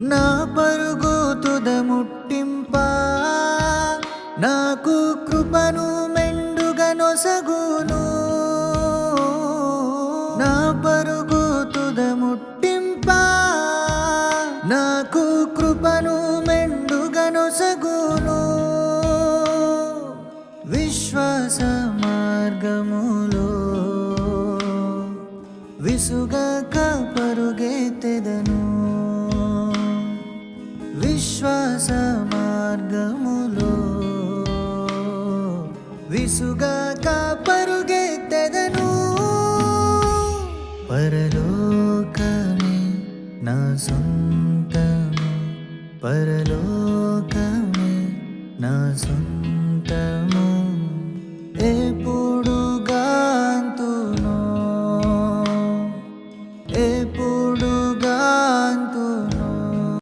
నా పరుగు తుద ముట్టింపా నాకు కృపను మెండుగా నొసగును. నా పరుగు తుద ముట్టింపా నాకు కృపను మెండుగా నొసగును. విశ్వాస మార్గములో విసుగక పరుగెత్తెదను. విశ్వాస మార్గములో విసుగక పరుగెత్తెదను. పరలోకమే నా సొంతము, పరలోకమే నా సొంతము.